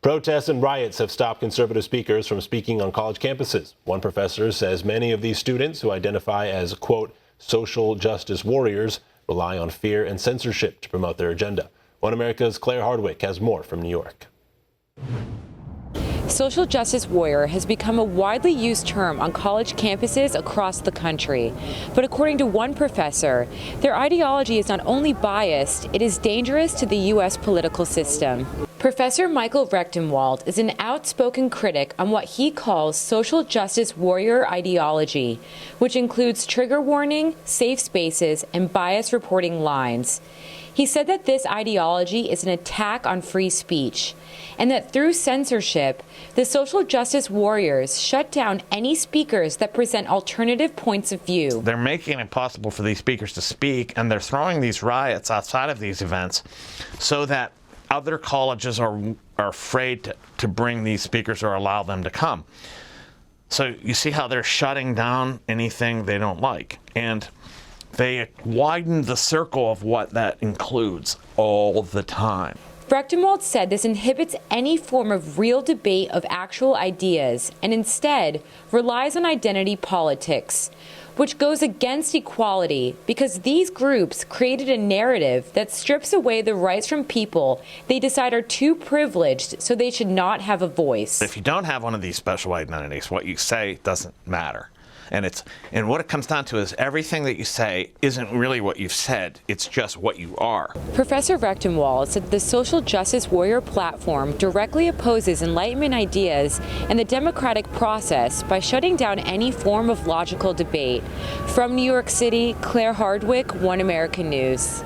Protests and riots have stopped conservative speakers from speaking on college campuses. One professor says many of these students who identify as, quote, social justice warriors rely on fear and censorship to promote their agenda. One America's Claire Hardwick has more from New York. Social justice warrior has become a widely used term on college campuses across the country. But according to one professor, their ideology is not only biased, it is dangerous to the U.S. political system. Professor Michael Rechtenwald is an outspoken critic on what he calls social justice warrior ideology, which includes trigger warning, safe spaces, and bias reporting lines. He said that this ideology is an attack on free speech, and that through censorship, the social justice warriors shut down any speakers that present alternative points of view. They're making it possible for these speakers to speak, and they're throwing these riots outside of these events so that other colleges are afraid to bring these speakers or allow them to come. So you see how they're shutting down anything they don't like. And they widen the circle of what that includes all the time. Rechtenwald said this inhibits any form of real debate of actual ideas and instead relies on identity politics, which goes against equality because these groups created a narrative that strips away the rights from people they decide are too privileged, so they should not have a voice. If you don't have one of these special identities, what you say doesn't matter. And what it comes down to is everything that you say isn't really what you've said, it's just what you are. Professor Rechtenwald said the social justice warrior platform directly opposes Enlightenment ideas and the democratic process by shutting down any form of logical debate. From New York City, Claire Hardwick, One American News.